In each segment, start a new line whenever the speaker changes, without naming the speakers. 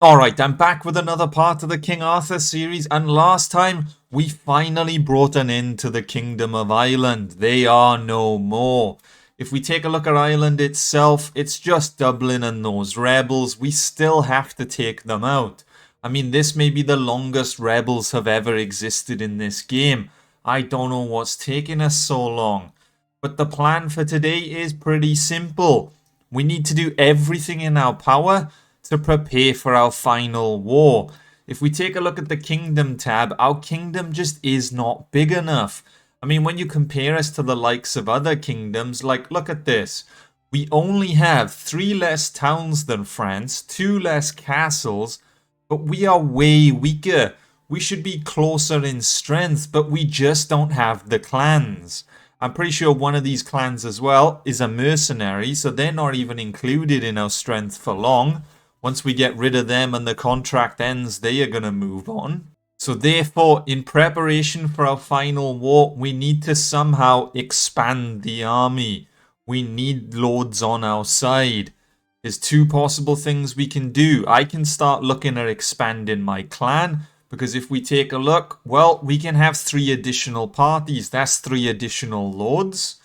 Alright, I'm back with another part of the King Arthur series, and last time we finally brought an end to the Kingdom of Ireland. They are no more. If we take a look at Ireland itself, it's just Dublin and those rebels. We still have to take them out. I mean, this may be the longest rebels have ever existed in this game. I don't know what's taking us so long. But the plan for today is pretty simple. We need to do everything in our power to prepare for our final war. If we take a look at the kingdom tab, our kingdom just is not big enough. I mean, when you compare us to the likes of other kingdoms, like look at this. We only have 3 less towns than France, 2 less castles, but we are way weaker. We should be closer in strength, but we just don't have the clans. I'm pretty sure one of these clans as well is a mercenary, so they're not even included in our strength for long. Once we get rid of them and the contract ends, they are going to move on. So therefore, in preparation for our final war, we need to somehow expand the army. We need lords on our side. There's 2 possible things we can do. I can start looking at expanding my clan, because if we take a look, well, we can have 3 additional parties. That's 3 additional lords.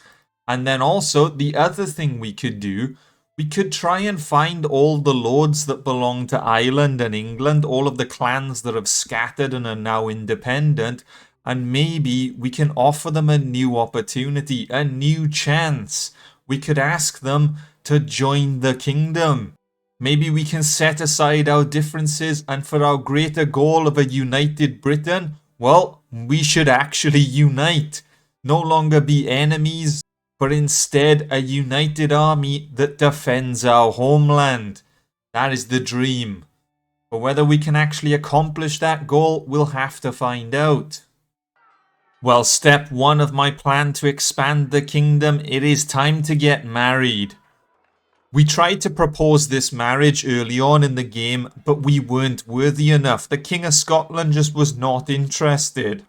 And then also, the other thing we could do, we could try and find all the lords that belong to Ireland and England, all of the clans that have scattered and are now independent, and maybe we can offer them a new opportunity, a new chance. We could ask them to join the kingdom. Maybe we can set aside our differences, and for our greater goal of a united Britain, well, we should actually unite. No longer be enemies, but instead a united army that defends our homeland. That is the dream. But whether we can actually accomplish that goal, we'll have to find out. Well, step 1 of my plan to expand the kingdom, it is time to get married. We tried to propose this marriage early on in the game, but we weren't worthy enough. The King of Scotland just was not interested.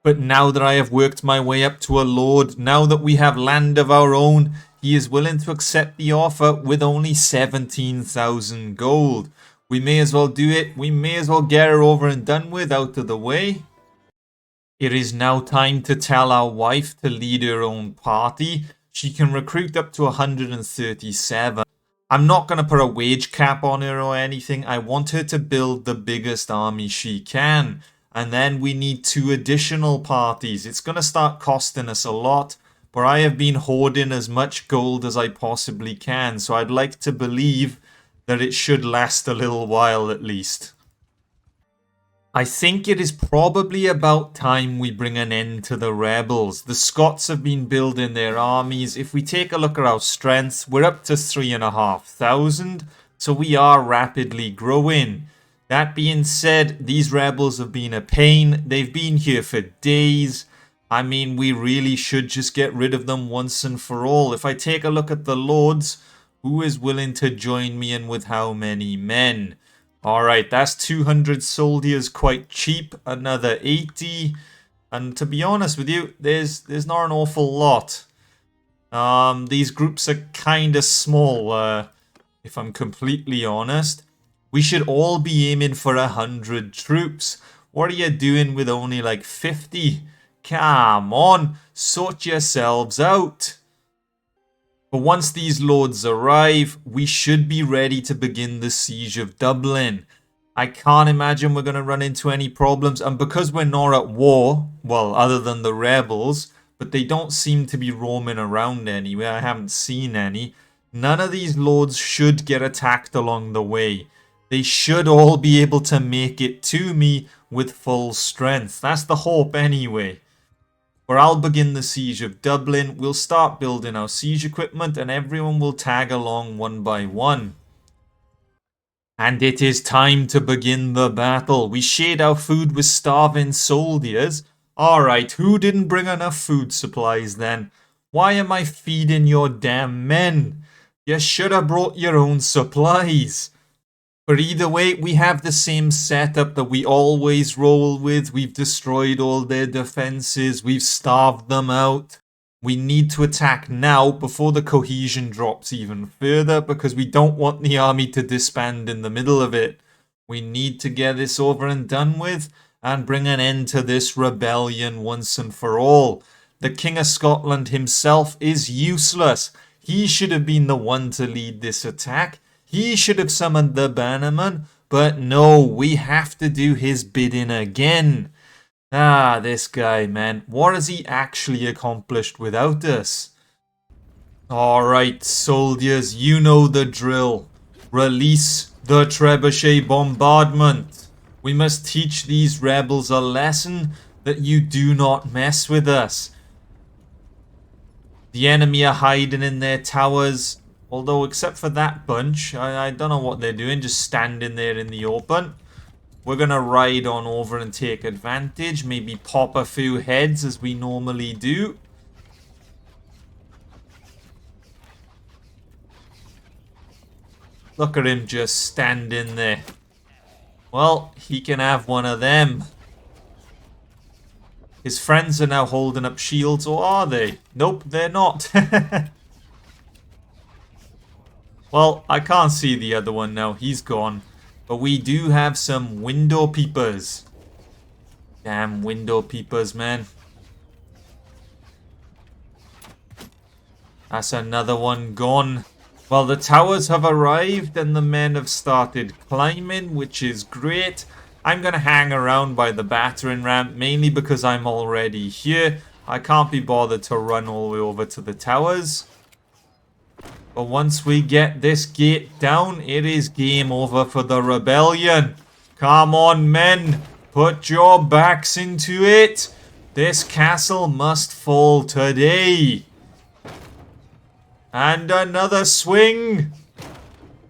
But now that I have worked my way up to a lord, now that we have land of our own, he is willing to accept the offer with only 17,000 gold. We may as well do it. We may as well get her over and done with, out of the way. It is now time to tell our wife to lead her own party. She can recruit up to 137. I'm not going to put a wage cap on her or anything. I want her to build the biggest army she can. And then we need 2 additional parties. It's going to start costing us a lot, but I have been hoarding as much gold as I possibly can, so I'd like to believe that it should last a little while at least. I think it is probably about time we bring an end to the rebels. The Scots have been building their armies. If we take a look at our strengths, we're up to 3,500, so we are rapidly growing. That being said, these rebels have been a pain. They've been here for days. I mean, we really should just get rid of them once and for all. If I take a look at the lords, who is willing to join me and with how many men? Alright, that's 200 soldiers, quite cheap. Another 80. And to be honest with you, there's not an awful lot. These groups are kind of small, if I'm completely honest. We should all be aiming for 100 troops. What are you doing with only like 50? Come on, sort yourselves out. But once these lords arrive, we should be ready to begin the siege of Dublin. I can't imagine we're going to run into any problems. And because we're not at war, well, other than the rebels, but they don't seem to be roaming around anywhere. I haven't seen any. None of these lords should get attacked along the way. They should all be able to make it to me with full strength. That's the hope anyway. Where I'll begin the siege of Dublin, we'll start building our siege equipment and everyone will tag along one by one. And it is time to begin the battle. We shared our food with starving soldiers. Alright, who didn't bring enough food supplies then? Why am I feeding your damn men? You should have brought your own supplies. But either way, we have the same setup that we always roll with. We've destroyed all their defenses. We've starved them out. We need to attack now before the cohesion drops even further because we don't want the army to disband in the middle of it. We need to get this over and done with and bring an end to this rebellion once and for all. The King of Scotland himself is useless. He should have been the one to lead this attack. He should have summoned the Bannerman. But no, we have to do his bidding again. Ah, this guy, man. What has he actually accomplished without us? Alright, soldiers, you know the drill. Release the trebuchet bombardment. We must teach these rebels a lesson that you do not mess with us. The enemy are hiding in their towers. Although, except for that bunch, I don't know what they're doing, just standing there in the open. We're going to ride on over and take advantage. Maybe pop a few heads as we normally do. Look at him just standing there. Well, he can have one of them. His friends are now holding up shields, or are they? Nope, they're not. Well, I can't see the other one now. He's gone. But we do have some window peepers. Damn window peepers, man. That's another one gone. Well, the towers have arrived and the men have started climbing, which is great. I'm going to hang around by the battering ramp, mainly because I'm already here. I can't be bothered to run all the way over to the towers. But once we get this gate down, it is game over for the rebellion. Come on, men. Put your backs into it. This castle must fall today. And another swing.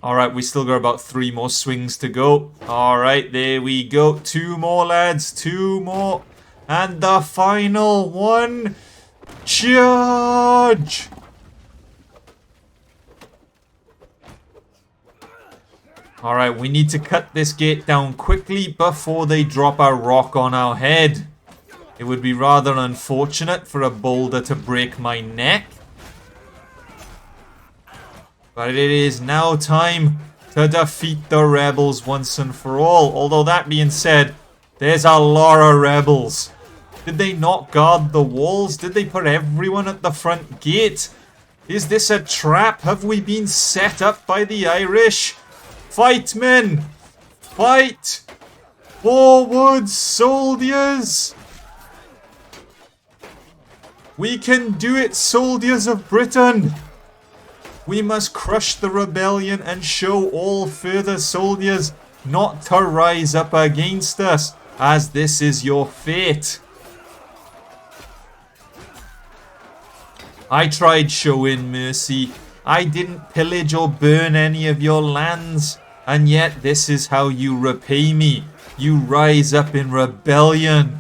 Alright, we still got about 3 more swings to go. Alright, there we go. 2 more, lads. 2 more. And the final one. Charge! Alright, we need to cut this gate down quickly before they drop a rock on our head. It would be rather unfortunate for a boulder to break my neck. But it is now time to defeat the rebels once and for all. Although that being said, there's a lot of rebels. Did they not guard the walls? Did they put everyone at the front gate? Is this a trap? Have we been set up by the Irish? Fight, men! Fight! Forward, soldiers! We can do it, soldiers of Britain! We must crush the rebellion and show all further soldiers not to rise up against us, as this is your fate. I tried showing mercy. I didn't pillage or burn any of your lands, and yet this is how you repay me. You rise up in rebellion.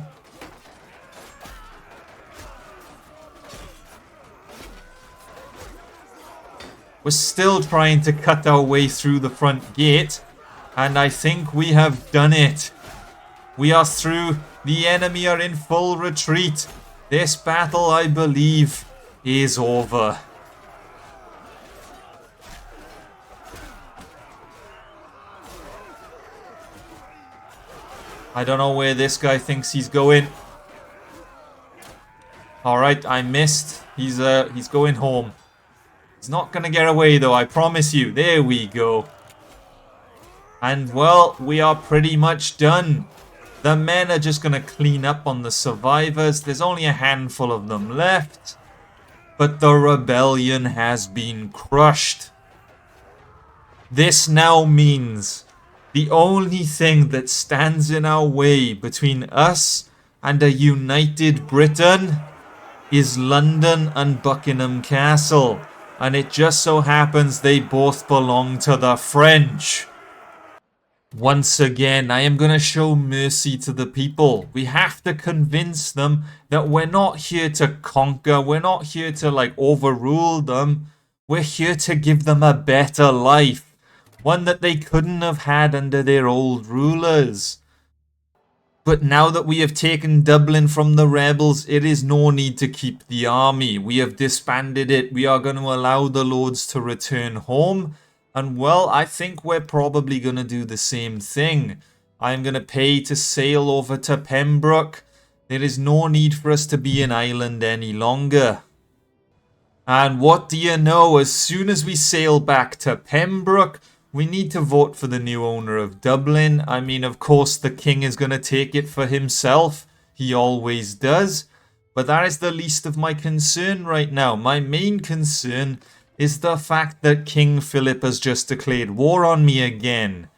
We're still trying to cut our way through the front gate, and I think we have done it. We are through. The enemy are in full retreat. This battle, I believe, is over. I don't know where this guy thinks he's going. Alright, I missed. He's going home. He's not going to get away though, I promise you. There we go. And well, we are pretty much done. The men are just going to clean up on the survivors. There's only a handful of them left. But the rebellion has been crushed. This now means the only thing that stands in our way between us and a united Britain is London and Buckingham Castle. And it just so happens they both belong to the French. Once again, I am going to show mercy to the people. We have to convince them that we're not here to conquer. We're not here to overrule them. We're here to give them a better life. One that they couldn't have had under their old rulers. But now that we have taken Dublin from the rebels, it is no need to keep the army. We have disbanded it. We are going to allow the lords to return home. And well, I think we're probably going to do the same thing. I'm going to pay to sail over to Pembroke. There is no need for us to be an island any longer. And what do you know, as soon as we sail back to Pembroke, we need to vote for the new owner of Dublin. I mean, of course, the king is going to take it for himself. He always does. But that is the least of my concern right now. My main concern is the fact that King Philip has just declared war on me again.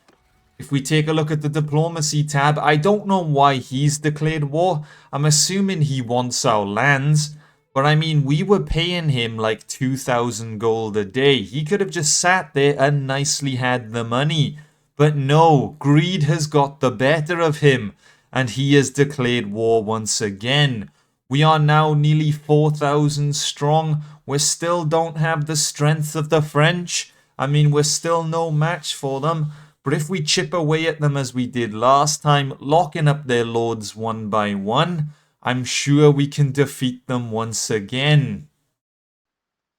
If we take a look at the diplomacy tab, I don't know why he's declared war. I'm assuming he wants our lands. But I mean, we were paying him like 2,000 gold a day. He could have just sat there and nicely had the money. But no, greed has got the better of him. And he has declared war once again. We are now nearly 4,000 strong. We still don't have the strength of the French. I mean, we're still no match for them. But if we chip away at them as we did last time, locking up their lords one by one, I'm sure we can defeat them once again.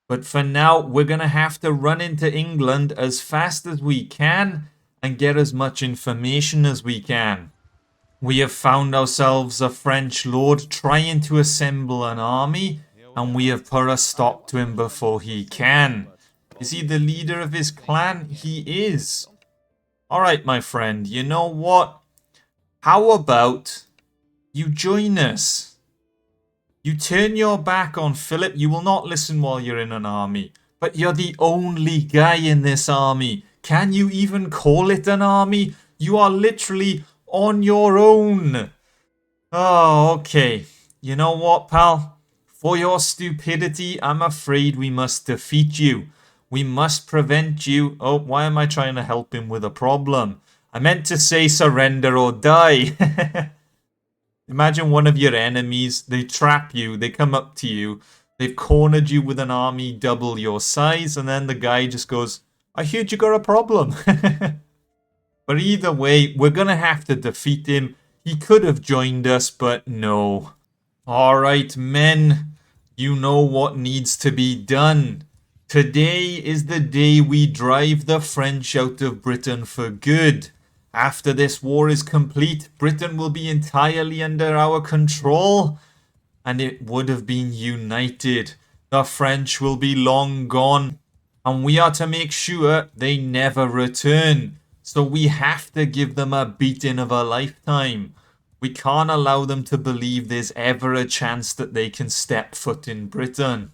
But for now, we're going to have to run into England as fast as we can and get as much information as we can. We have found ourselves a French lord trying to assemble an army, and we have put a stop to him before he can. Is he the leader of his clan? He is. Alright, my friend, you know what? How about you join us? You turn your back on Philip. You will not listen while you're in an army. But you're the only guy in this army. Can you even call it an army? You are literally on your own. Oh, okay. You know what, pal? For your stupidity, I'm afraid we must defeat you. We must prevent you. Oh, why am I trying to help him with a problem? I meant to say surrender or die. Imagine one of your enemies. They trap you. They come up to you. They've cornered you with an army double your size. And then the guy just goes, I heard you got a problem. But either way, we're going to have to defeat him. He could have joined us, but no. Alright, men. You know what needs to be done. Today is the day we drive the French out of Britain for good. After this war is complete, Britain will be entirely under our control. And it would have been united. The French will be long gone. And we are to make sure they never return. So we have to give them a beating of a lifetime. We can't allow them to believe there's ever a chance that they can step foot in Britain.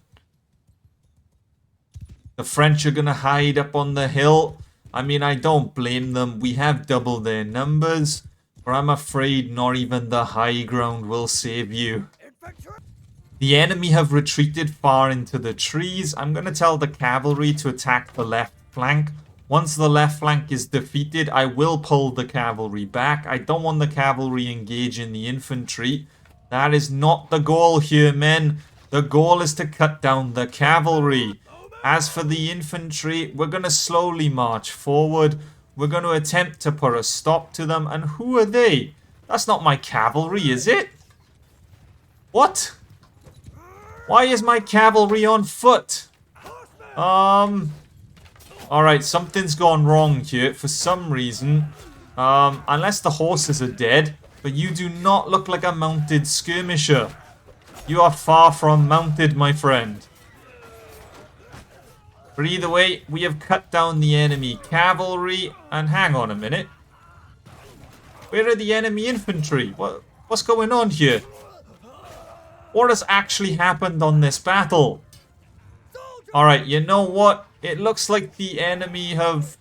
The French are going to hide up on the hill. I mean, I don't blame them. We have double their numbers. But I'm afraid not even the high ground will save you. The enemy have retreated far into the trees. I'm going to tell the cavalry to attack the left flank. Once the left flank is defeated, I will pull the cavalry back. I don't want the cavalry engaging the infantry. That is not the goal here, men. The goal is to cut down the cavalry. As for the infantry, we're going to slowly march forward. We're going to attempt to put a stop to them. And who are they? That's not my cavalry, is it? What? Why is my cavalry on foot? Alright, something's gone wrong here for some reason. Unless the horses are dead. But you do not look like a mounted skirmisher. You are far from mounted, my friend. But either way, we have cut down the enemy cavalry. And hang on a minute. Where are the enemy infantry? What's going on here? What has actually happened on this battle? Alright, you know what? It looks like the enemy have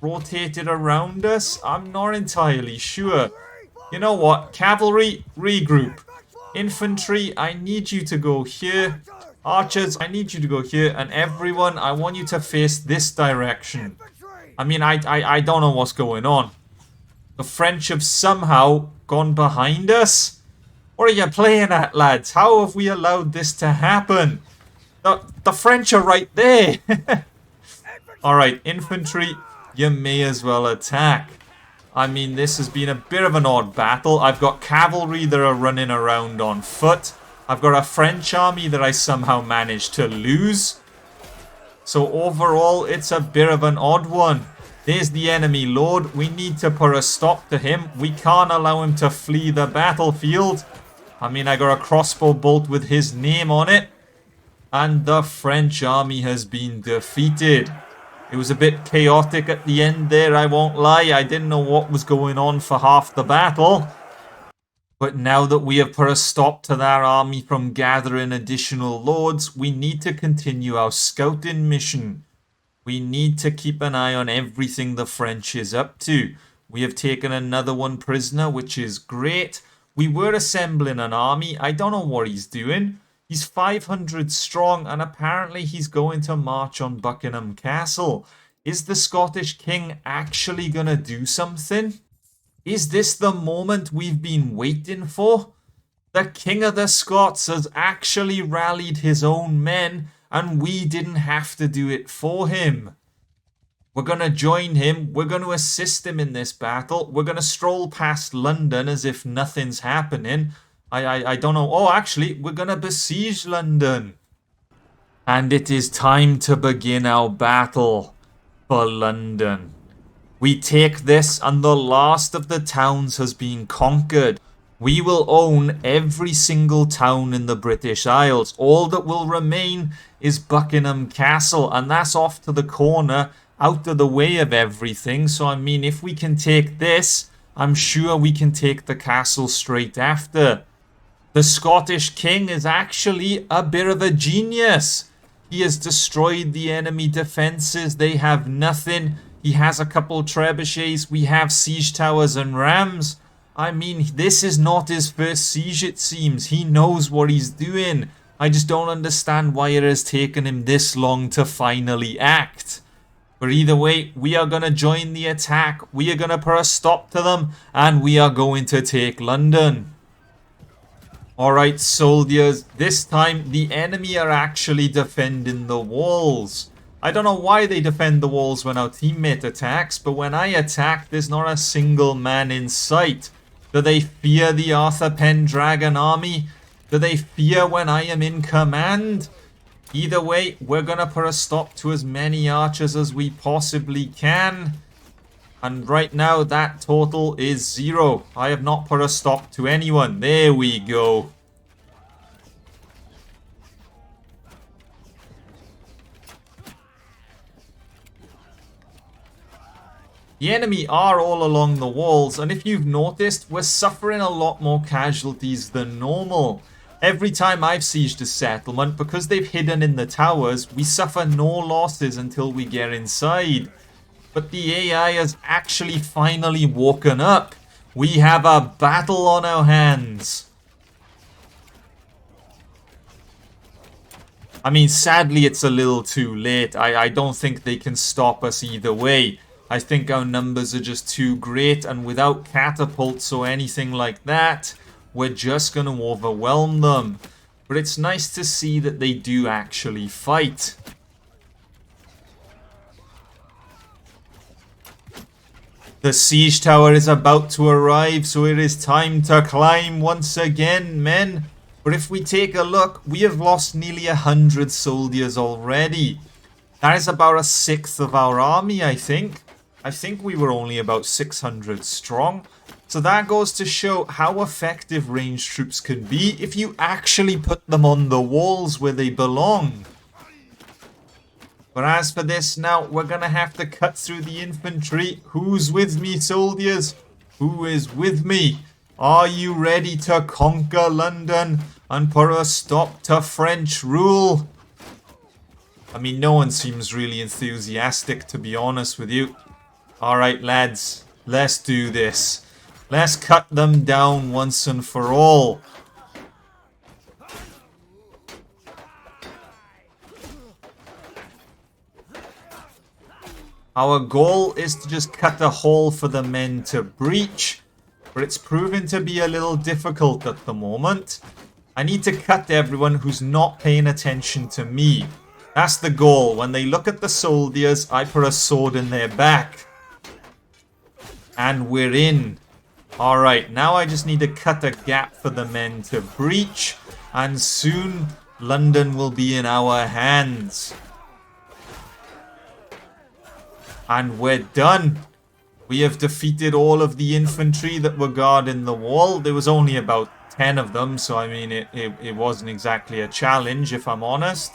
rotated around us. I'm not entirely sure. You know what? Cavalry, regroup. Infantry, I need you to go here. Archers, I need you to go here. And everyone, I want you to face this direction. I mean, I don't know what's going on. The French have somehow gone behind us. What are you playing at, lads? How have we allowed this to happen? The French are right there. Alright, infantry, you may as well attack. I mean, this has been a bit of an odd battle. I've got cavalry that are running around on foot. I've got a French army that I somehow managed to lose. So overall, it's a bit of an odd one. There's the enemy lord. We need to put a stop to him. We can't allow him to flee the battlefield. I mean, I got a crossbow bolt with his name on it. And the French army has been defeated. It was a bit chaotic at the end there, I won't lie. I didn't know what was going on for half the battle. But now that we have put a stop to that army from gathering additional lords, we need to continue our scouting mission. We need to keep an eye on everything the French is up to. We have taken another one prisoner, which is great. We were assembling an army. I don't know what he's doing. He's 500 strong, and apparently he's going to march on Buckingham Castle. Is the Scottish king actually going to do something? Is this the moment we've been waiting for? The King of the Scots has actually rallied his own men, and we didn't have to do it for him. We're going to join him. We're going to assist him in this battle. We're going to stroll past London as if nothing's happening. I don't know. Oh, actually, we're going to besiege London. And it is time to begin our battle for London. We take this and the last of the towns has been conquered. We will own every single town in the British Isles. All that will remain is Buckingham Castle, and that's off to the corner, out of the way of everything. So, I mean, if we can take this, I'm sure we can take the castle straight after. The Scottish king is actually a bit of a genius. He has destroyed the enemy defenses. They have nothing. He has a couple trebuchets. We have siege towers and rams. I mean, this is not his first siege, it seems. He knows what he's doing. I just don't understand why it has taken him this long to finally act. But either way, we are going to join the attack. We are going to put a stop to them. And we are going to take London. Alright, soldiers. This time, the enemy are actually defending the walls. I don't know why they defend the walls when our teammate attacks, but when I attack, there's not a single man in sight. Do they fear the Arthur Pendragon army? Do they fear when I am in command? Either way, we're going to put a stop to as many archers as we possibly can. And right now, that total is 0. I have not put a stop to anyone. There we go. The enemy are all along the walls, and if you've noticed, we're suffering a lot more casualties than normal. Every time I've sieged a settlement, because they've hidden in the towers, we suffer no losses until we get inside. But the AI has actually finally woken up. We have a battle on our hands. I mean, sadly, it's a little too late. I don't think they can stop us either way. I think our numbers are just too great, and without catapults or anything like that, we're just going to overwhelm them. But it's nice to see that they do actually fight. The siege tower is about to arrive, so it is time to climb once again, men. But if we take a look, we have lost nearly 100 soldiers already. That is about a sixth of our army, I think. I think we were only about 600 strong. So that goes to show how effective ranged troops can be if you actually put them on the walls where they belong. But as for this now, we're going to have to cut through the infantry. Who's with me, soldiers? Who is with me? Are you ready to conquer London and put a stop to French rule? I mean, no one seems really enthusiastic, to be honest with you. Alright, lads, let's do this. Let's cut them down once and for all. Our goal is to just cut a hole for the men to breach, but it's proven to be a little difficult at the moment. I need to cut everyone who's not paying attention to me. That's the goal. When they look at the soldiers, I put a sword in their back. And we're in. Alright, now I just need to cut a gap for the men to breach, and soon London will be in our hands. And we're done. We have defeated all of the infantry that were guarding the wall. There was only about 10 of them, so I mean, it wasn't exactly a challenge, if I'm honest.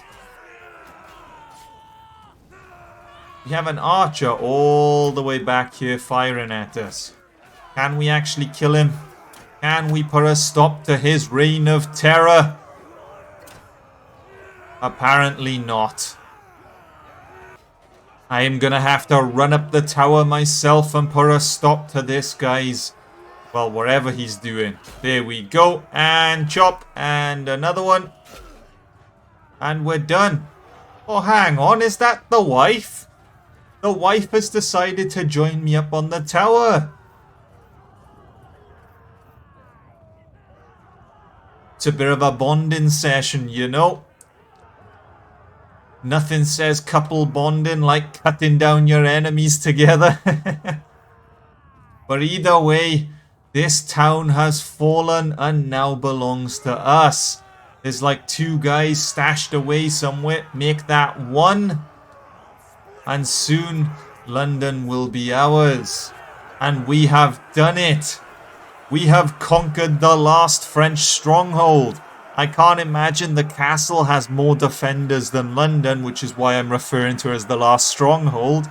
We have an archer all the way back here firing at us. Can we actually kill him? Can we put a stop to his reign of terror? Apparently not. I am gonna have to run up the tower myself and put a stop to this guy's, well, whatever he's doing. There we go. And chop. And another one. And we're done. Oh, hang on. Is that the wife? The wife has decided to join me up on the tower. It's a bit of a bonding session, you know. Nothing says couple bonding like cutting down your enemies together. But either way, this town has fallen and now belongs to us. There's like 2 guys stashed away somewhere. Make that 1. And soon, London will be ours. And we have done it. We have conquered the last French stronghold. I can't imagine the castle has more defenders than London, which is why I'm referring to it as the last stronghold.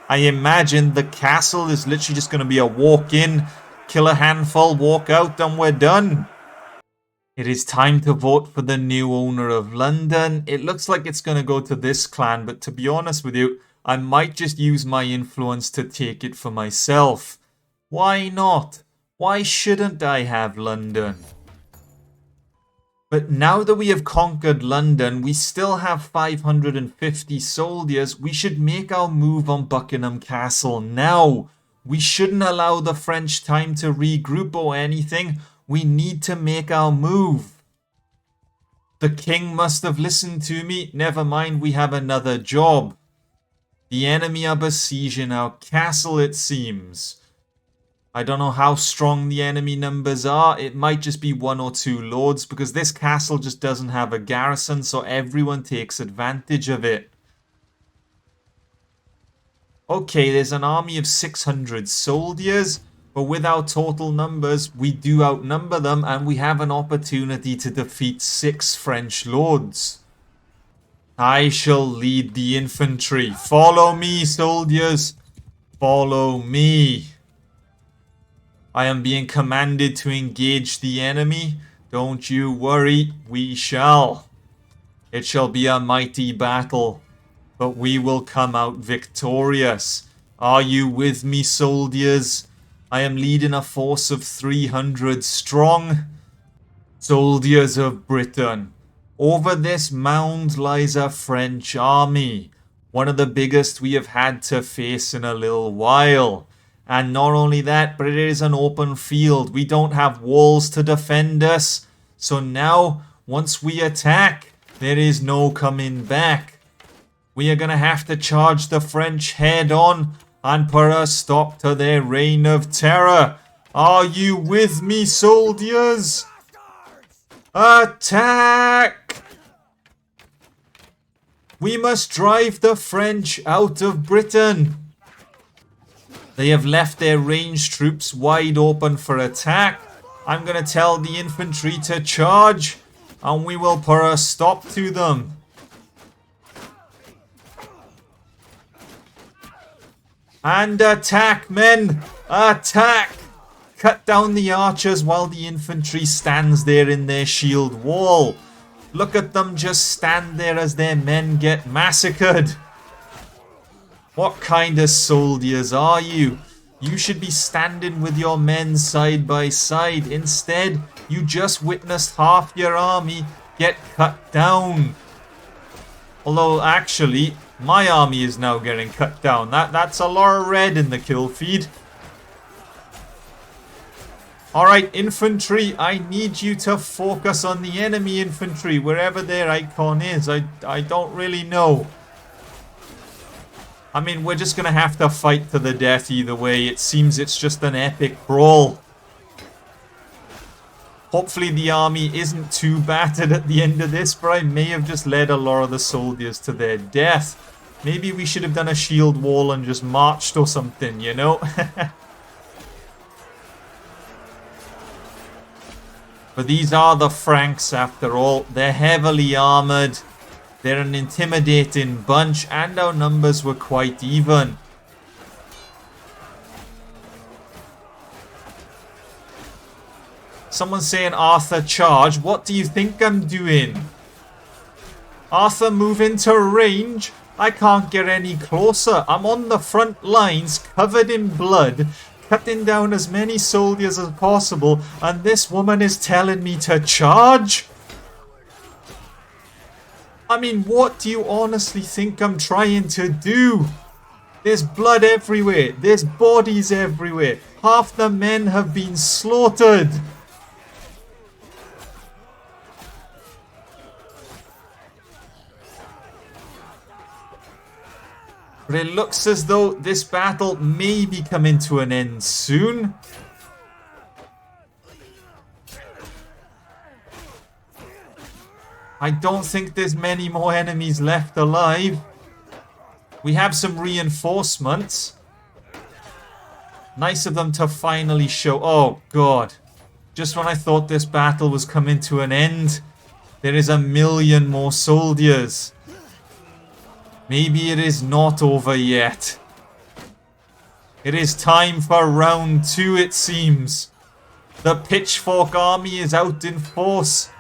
I imagine the castle is literally just going to be a walk in, kill a handful, walk out, and we're done. It is time to vote for the new owner of London. It looks like it's going to go to this clan, but to be honest with you, I might just use my influence to take it for myself. Why not? Why shouldn't I have London? But now that we have conquered London, we still have 550 soldiers. We should make our move on Buckingham Castle now. We shouldn't allow the French time to regroup or anything. We need to make our move. The king must have listened to me. Never mind, we have another job. The enemy are besieging our castle, it seems. I don't know how strong the enemy numbers are. It might just be 1 or 2 lords because this castle just doesn't have a garrison, so everyone takes advantage of it. Okay, there's an army of 600 soldiers, but with our total numbers, we do outnumber them and we have an opportunity to defeat 6 French lords. I shall lead the infantry. Follow me, soldiers. Follow me. I am being commanded to engage the enemy. Don't you worry, we shall. It shall be a mighty battle, but we will come out victorious. Are you with me, soldiers? I am leading a force of 300 strong. Soldiers of Britain, over this mound lies a French army, one of the biggest we have had to face in a little while. And not only that, but it is an open field. We don't have walls to defend us. So now, once we attack, there is no coming back. We are going to have to charge the French head on and put a stop to their reign of terror. Are you with me, soldiers? Attack! We must drive the French out of Britain. They have left their ranged troops wide open for attack. I'm going to tell the infantry to charge, and we will put a stop to them. And attack, men! Attack! Cut down the archers while the infantry stands there in their shield wall. Look at them just stand there as their men get massacred. What kind of soldiers are you? You should be standing with your men side by side. Instead, you just witnessed half your army get cut down. Although, actually, my army is now getting cut down. That's a lot of red in the kill feed. Alright, infantry, I need you to focus on the enemy infantry, wherever their icon is. I don't really know. I mean, we're just going to have to fight to the death either way. It seems it's just an epic brawl. Hopefully the army isn't too battered at the end of this, but I may have just led a lot of the soldiers to their death. Maybe we should have done a shield wall and just marched or something, you know? But these are the Franks after all. They're heavily armoured. They're an intimidating bunch, and our numbers were quite even. Someone's saying, Arthur, charge. What do you think I'm doing? Arthur, move into range. I can't get any closer. I'm on the front lines, covered in blood, cutting down as many soldiers as possible, and this woman is telling me to charge? I mean, what do you honestly think I'm trying to do? There's blood everywhere. There's bodies everywhere. Half the men have been slaughtered. But it looks as though this battle may be coming to an end soon. I don't think there's many more enemies left alive. We have some reinforcements. Nice of them to finally show. Oh, God. Just when I thought this battle was coming to an end, there is 1 million more soldiers. Maybe it is not over yet. It is time for round 2, it seems. The Pitchfork army is out in force.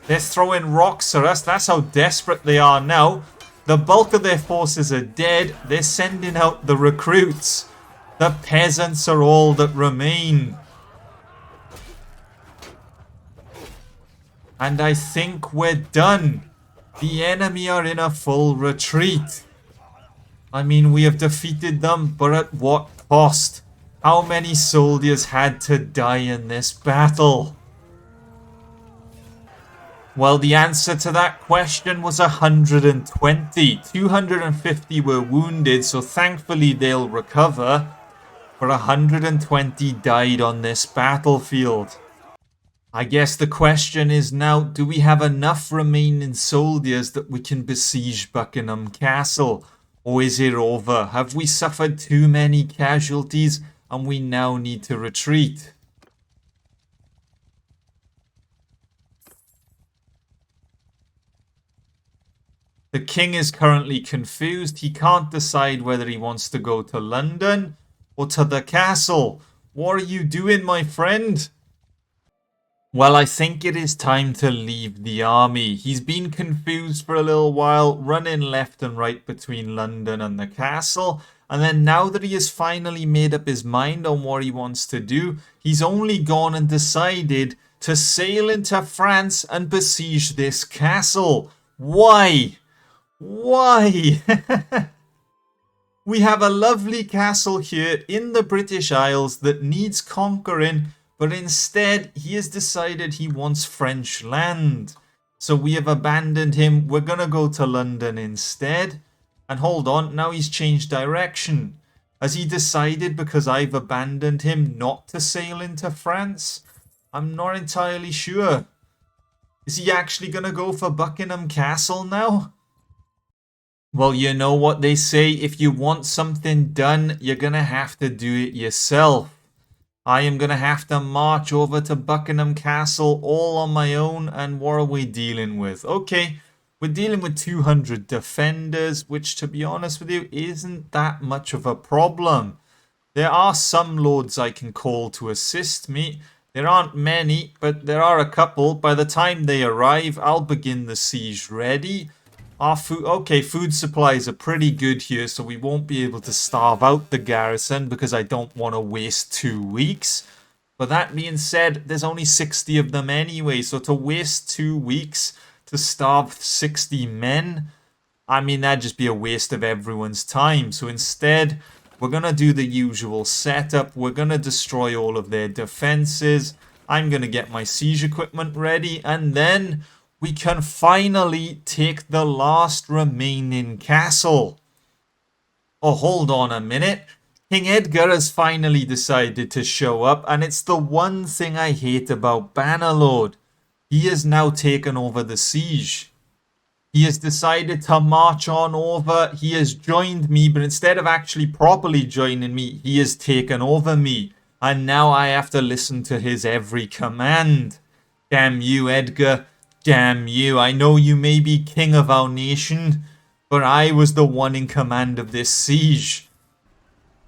They're throwing rocks at us. That's how desperate they are now. The bulk of their forces are dead. They're sending out the recruits. The peasants are all that remain. And I think we're done. The enemy are in a full retreat. I mean, we have defeated them, but at what cost? How many soldiers had to die in this battle? Well, the answer to that question was 120. 250 were wounded, so thankfully they'll recover. But 120 died on this battlefield. I guess the question is now, do we have enough remaining soldiers that we can besiege Buckingham Castle? Or is it over? Have we suffered too many casualties and we now need to retreat? The king is currently confused. He can't decide whether he wants to go to London or to the castle. What are you doing, my friend? Well, I think it is time to leave the army. He's been confused for a little while, running left and right between London and the castle. And then now that he has finally made up his mind on what he wants to do, he's only gone and decided to sail into France and besiege this castle. Why? Why? We have a lovely castle here in the British Isles that needs conquering, but instead he has decided he wants French land. So we have abandoned him. We're going to go to London instead. And hold on, now he's changed direction. Has he decided because I've abandoned him not to sail into France? I'm not entirely sure. Is he actually going to go for Buckingham Castle now? Well, you know what they say, if you want something done, you're going to have to do it yourself. I am going to have to march over to Buckingham Castle all on my own, and what are we dealing with? Okay, we're dealing with 200 defenders, which to be honest with you, isn't that much of a problem. There are some lords I can call to assist me. There aren't many, but there are a couple. By the time they arrive, I'll begin the siege ready. Our food supplies are pretty good here, so we won't be able to starve out the garrison because I don't want to waste 2 weeks. But that being said, there's only 60 of them anyway, so to waste 2 weeks to starve 60 men, I mean, that'd just be a waste of everyone's time. So instead, we're going to do the usual setup. We're going to destroy all of their defenses. I'm going to get my siege equipment ready, and then we can finally take the last remaining castle. Oh, hold on a minute. King Edgar has finally decided to show up, and it's the one thing I hate about Bannerlord. He has now taken over the siege. He has decided to march on over. He has joined me, but instead of actually properly joining me, he has taken over me. And now I have to listen to his every command. Damn you, Edgar. Damn you. I know you may be king of our nation, but I was the one in command of this siege.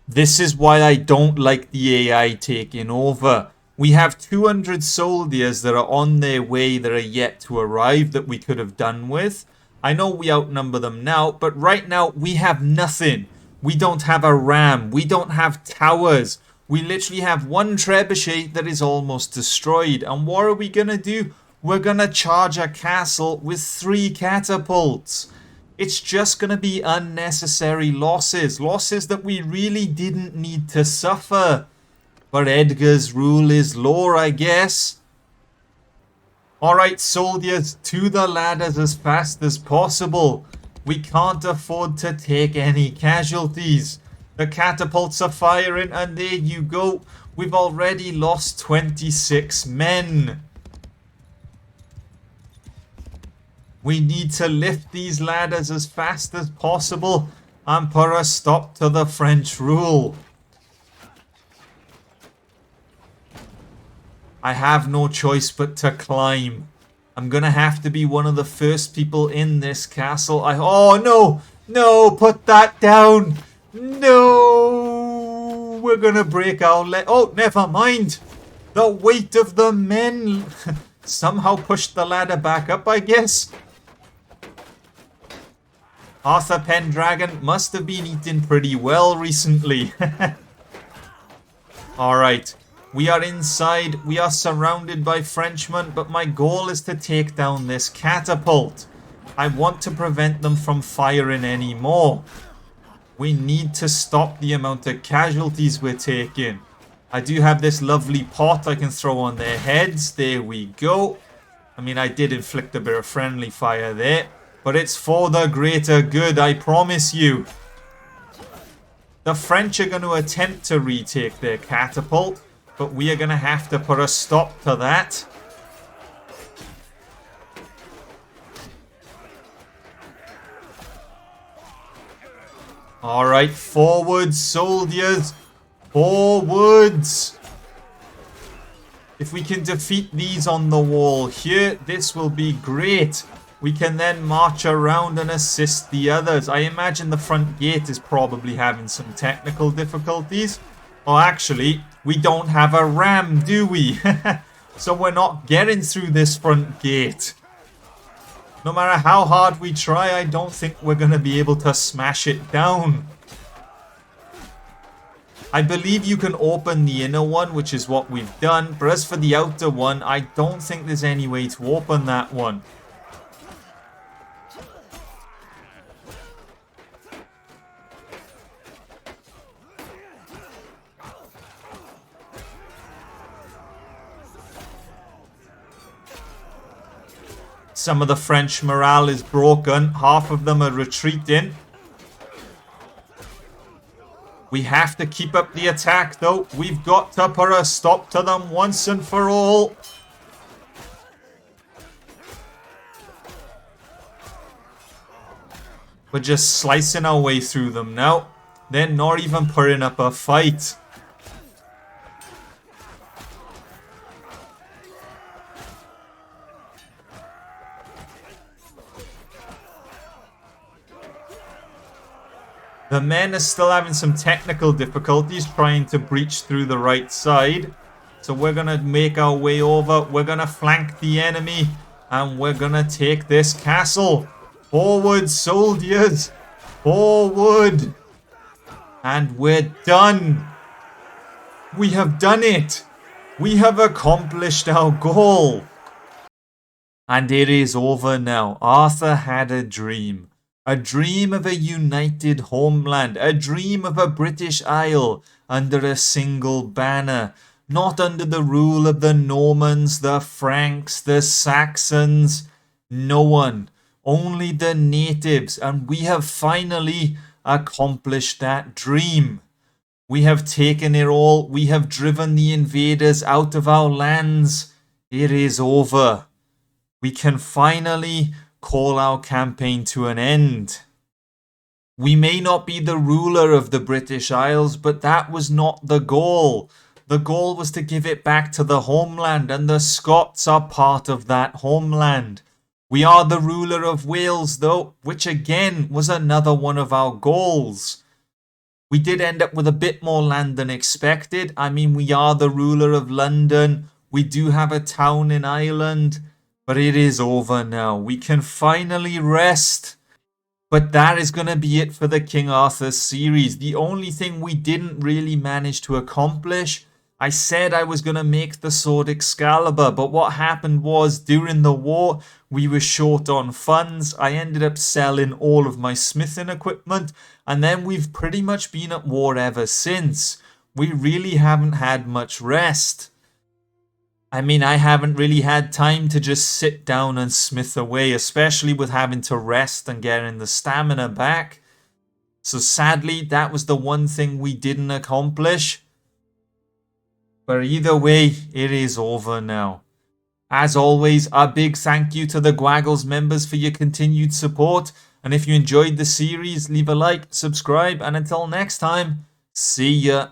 This is why I don't like the AI taking over. We have 200 soldiers that are on their way that are yet to arrive that we could have done with. I know we outnumber them now, but right now we have nothing. We don't have a ram. We don't have towers. We literally have one trebuchet that is almost destroyed. And what are we going to do? We're going to charge a castle with 3 catapults. It's just going to be unnecessary losses. Losses that we really didn't need to suffer. But Edgar's rule is law, I guess. Alright, soldiers, to the ladders as fast as possible. We can't afford to take any casualties. The catapults are firing, and there you go. We've already lost 26 men. We need to lift these ladders as fast as possible and put a stop to the French rule. I have no choice but to climb. I'm gonna have to be one of the first people in this castle. Oh no! No! Put that down! No! We're gonna break our leg. Oh, never mind! The weight of the men somehow pushed the ladder back up, I guess. Arthur Pendragon must have been eating pretty well recently. Alright. We are inside. We are surrounded by Frenchmen, but my goal is to take down this catapult. I want to prevent them from firing anymore. We need to stop the amount of casualties we're taking. I do have this lovely pot I can throw on their heads. There we go. I mean, I did inflict a bit of friendly fire there, but it's for the greater good, I promise you. The French are going to attempt to retake their catapult, but we are going to have to put a stop to that. Alright, forwards, soldiers. Forwards. If we can defeat these on the wall here, this will be great. We can then march around and assist the others. I imagine the front gate is probably having some technical difficulties. Oh, actually, we don't have a ram, do we? So we're not getting through this front gate. No matter how hard we try, I don't think we're going to be able to smash it down. I believe you can open the inner one, which is what we've done. But as for the outer one, I don't think there's any way to open that one. Some of the French morale is broken. Half of them are retreating. We have to keep up the attack, though. We've got to put a stop to them once and for all. We're just slicing our way through them now. They're not even putting up a fight. The men are still having some technical difficulties trying to breach through the right side. So we're going to make our way over. We're going to flank the enemy. And we're going to take this castle. Forward, soldiers. Forward. And we're done. We have done it. We have accomplished our goal. And it is over now. Arthur had a dream. A dream of a united homeland, a dream of a British Isle under a single banner, not under the rule of the Normans, the Franks, the Saxons. No one, only the natives, and we have finally accomplished that dream. We have taken it all, we have driven the invaders out of our lands. It is over. We can finally call our campaign to an end. We may not be the ruler of the British Isles, but that was not the goal. The goal was to give it back to the homeland, and the Scots are part of that homeland. We are the ruler of Wales, though, which again was another one of our goals. We did end up with a bit more land than expected. I mean, we are the ruler of London. We do have a town in Ireland, but it is over now. We can finally rest. But that is going to be it for the King Arthur series. The only thing we didn't really manage to accomplish, I said I was going to make the sword Excalibur, but what happened was during the war, we were short on funds. I ended up selling all of my smithing equipment, and then we've pretty much been at war ever since. We really haven't had much rest. I mean, I haven't really had time to just sit down and smith away, especially with having to rest and getting the stamina back. So sadly, that was the one thing we didn't accomplish. But either way, it is over now. As always, a big thank you to the Gwaggles members for your continued support. And if you enjoyed the series, leave a like, subscribe, and until next time, see ya.